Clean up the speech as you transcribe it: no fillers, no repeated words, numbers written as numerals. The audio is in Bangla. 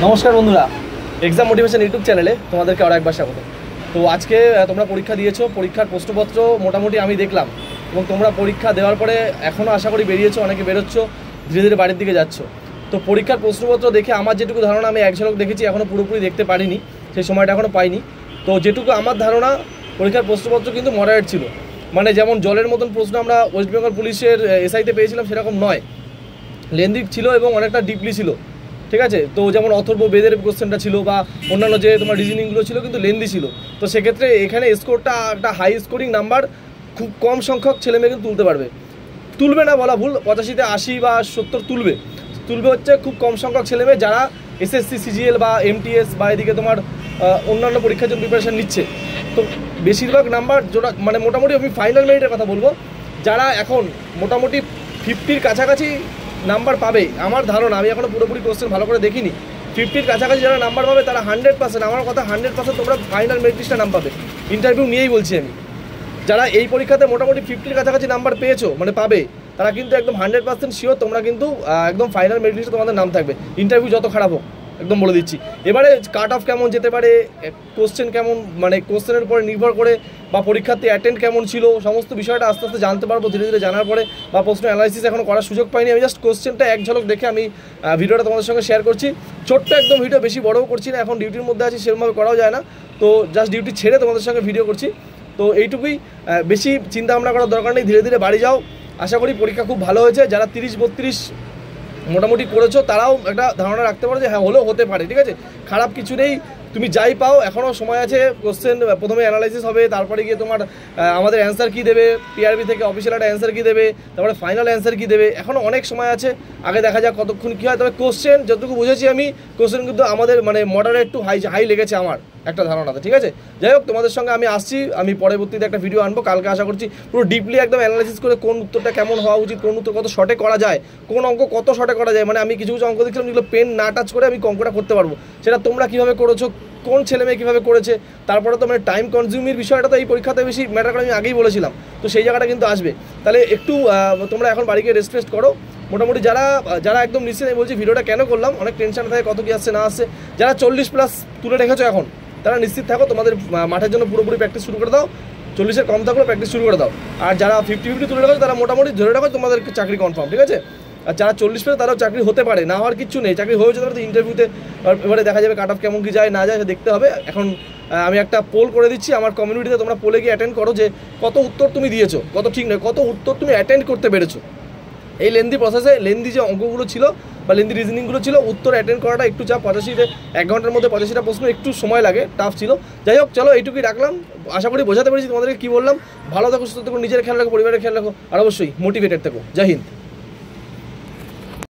নমস্কার বন্ধুরা, এক্সাম মোটিভেশন ইউটিউব চ্যানেলে তোমাদেরকে আরও একবার স্বাগত। তো আজকে তোমরা পরীক্ষা দিয়েছো, পরীক্ষার প্রশ্নপত্র মোটামুটি আমি দেখলাম এবং তোমরা পরীক্ষা দেওয়ার পরে এখনও আশা করি বেরিয়েছো, অনেকে বেরোচ্ছ, ধীরে ধীরে বাড়ির দিকে যাচ্ছ। তো পরীক্ষার প্রশ্নপত্র দেখে আমার যেটুকু ধারণা, আমি এক ঝলক দেখেছি, এখনও পুরোপুরি দেখতে পারিনি, সেই সময়টা এখনও পাইনি। তো যেটুকু আমার ধারণা, পরীক্ষার প্রশ্নপত্র কিন্তু মডারেট ছিল, মানে যেমন জলের মতন প্রশ্ন আমরা ওয়েস্ট বেঙ্গল পুলিশের এসআইতে পেয়েছিলাম সেরকম নয়, লেন্দি ছিল এবং অনেকটা ডিপলি ছিল, ঠিক আছে। তো যেমন অথর্ব বেদের কোশ্চেনটা ছিল বা অন্যান্য যে তোমার রিজনিংগুলো ছিল কিন্তু লেন্দি ছিল। তো সেক্ষেত্রে এখানে স্কোরটা একটা হাই স্কোরিং নাম্বার খুব কম সংখ্যক ছেলেমেয়ে কিন্তু তুলতে পারবে, তুলবে না বলা ভুল, 85-তে 80 বা 70 তুলবে হচ্ছে খুব কম সংখ্যক ছেলেমেয়ে যারা এসএসসি সিজিএল বা এমটিএস বা এদিকে তোমার অন্যান্য পরীক্ষার জন্য প্রিপারেশান নিচ্ছে। তো বেশিরভাগ নাম্বার যেটা মানে মোটামুটি আমি ফাইনাল মেরিটের কথা বলবো, যারা এখন মোটামুটি 50-র কাছাকাছি নাম্বার পাবে আমার ধারণা, আমি এখনও পুরোপুরি কোশ্চেন ভালো করে দেখিনি, 50-র কাছাকাছি যারা নাম্বার পাবে তারা 100%, আমার কথা 100% তোমরা ফাইনাল মেরিট লিস্টে নাম পাবে। ইন্টারভিউ নিয়েই বলছি আমি, যারা এই পরীক্ষাতে মোটামুটি 50-র কাছাকাছি নাম্বার পেয়েছো মানে পাবে, তারা কিন্তু একদম 100% শিওর তোমরা কিন্তু একদম ফাইনাল মেরিট লিস্টে তোমাদের নাম থাকবে, ইন্টারভিউ যত খারাপ হোক, একদম বলে দিচ্ছি। এবারে কাট অফ কেমন যেতে পারে, কোশ্চেন কেমন, মানে কোশ্চেনের উপরে নির্ভর করে বা পরীক্ষার্থী অ্যাটেন্ড কেমন ছিল, সমস্ত বিষয়টা আস্তে আস্তে জানতে পারবো ধীরে ধীরে জানার পরে, বা প্রশ্ন অ্যানালাইসিস এখনও করার সুযোগ পাইনি। আমি জাস্ট কোশ্চেনটা এক ঝলক দেখে আমি ভিডিওটা তোমাদের সঙ্গে শেয়ার করছি, ছোট্ট একদম ভিডিও, বেশি বড়ও করছি না, এখন ডিউটির মধ্যে আছি সেরকমভাবে করাও যায় না, তো জাস্ট ডিউটি ছেড়ে তোমাদের সঙ্গে ভিডিও করছি। তো এইটুকুই, বেশি চিন্তা ভাবনা করার দরকার নেই, ধীরে ধীরে বাড়ি যাও। আশা করি পরীক্ষা খুব ভালো হয়েছে, যারা 30-32 মোটামুটি করেছো তারাও একটা ধারণা রাখতে পারো যে হ্যাঁ হলেও হতে পারে, ঠিক আছে, খারাপ কিছু নেই। তুমি যাই পাও এখনও সময় আছে, কোশ্চেন প্রথমে অ্যানালাইসিস হবে, তারপরে গিয়ে তোমার আমাদের অ্যান্সার কী দেবে, পিআরবি থেকে অফিসিয়াল একটা অ্যান্সার কী দেবে, তারপরে ফাইনাল অ্যান্সার কী দেবে, এখনও অনেক সময় আছে, আগে দেখা যাক কতক্ষণ কী হয়। তবে কোশ্চেন যতটুকু বুঝেছি আমি, কোশ্চেন কিন্তু আমাদের মানে মডারেট একটু হাই লেগেছে আমার একটা ধারণাতে, ঠিক আছে। যাই হোক, তোমাদের সঙ্গে আমি আসছি, আমি পরবর্তীতে একটা ভিডিও আনবো কালকে, আশা করছি পুরো ডিপলি একদম অ্যানালাইসিস করে কোন উত্তরটা কেমন হওয়া উচিত, কোন উত্তর কত শর্টে করা যায়, কোন অঙ্ক কত শর্টে করা যায়, মানে আমি কিছু কিছু অঙ্ক দেখছিলাম যেগুলো পেন না টাচ করে আমি অঙ্কটা করতে পারবো, সেটা তোমরা কীভাবে করেছো, কোন ছেলে মেয়ে কীভাবে করেছে। তারপরে তো মানে টাইম কনজিউমিং বিষয়টা তো এই পরীক্ষাতে বেশি ম্যাটার করে, আমি আগেই বলেছিলাম, তো সেই জায়গাটা কিন্তু আসবে। তাহলে একটু তোমরা এখন বাড়িকে রেস্ট ফেস্ট করো। মোটামুটি যারা একদম নিশ্চিত, আমি বলছি ভিডিওটা কেন করলাম, অনেক টেনশন থাকে কত কী আসছে না আসছে, যারা 40+ তুলে রেখেছো এখন, তারা নিশ্চিত থাকো, তোমাদের মাঠের জন্য পুরোপুরি প্র্যাকটিস শুরু করে দাও, 40-এর কম থাকলেও প্র্যাকটিস শুরু করে দাও। আর যারা 50-50 তুলে রেখেছো তারা মোটামুটি ধরে রাখো তোমাদের চাকরি কনফার্ম, ঠিক আছে। আর যারা 40 পেলে তারাও চাকরি হতে পারে, না হওয়ার কিছু নেই, চাকরি হয়েছে তারা তো ইন্টারভিউতে, এবারে দেখা যাবে কাট অফ কেমন কী যায় না যায় দেখতে হবে। এখন আমি একটা পোল করে দিচ্ছি আমার কমিউনিটিতে, তোমরা পোলে গিয়ে অ্যাটেন্ড করো যে কত উত্তর তুমি দিয়েছো, কত ঠিক নয়, কত উত্তর তুমি অ্যাটেন্ড করতে পেরেছো। এই লেন্দি প্রসেসে লেন্দি যে অঙ্কগুলো ছিল বা লেন্দি রিজনিংগুলো ছিল, উত্তর অ্যাটেন্ড করাটা একটু চাপ, 85-তে 1 ঘন্টার মধ্যে 85টা প্রশ্ন একটু সময় লাগে, টাফ ছিল। যাই হোক, চলো এইটুকুই রাখলাম, আশা করি বোঝাতে পেরেছি তোমাদেরকে কী বললাম। ভালো থাকো, সুস্থ থাকো, নিজের খেয়াল রাখো, পরিবারের খেয়াল রাখো, আর অবশ্যই মোটিভেটেড থাকো। জয় হিন্দ।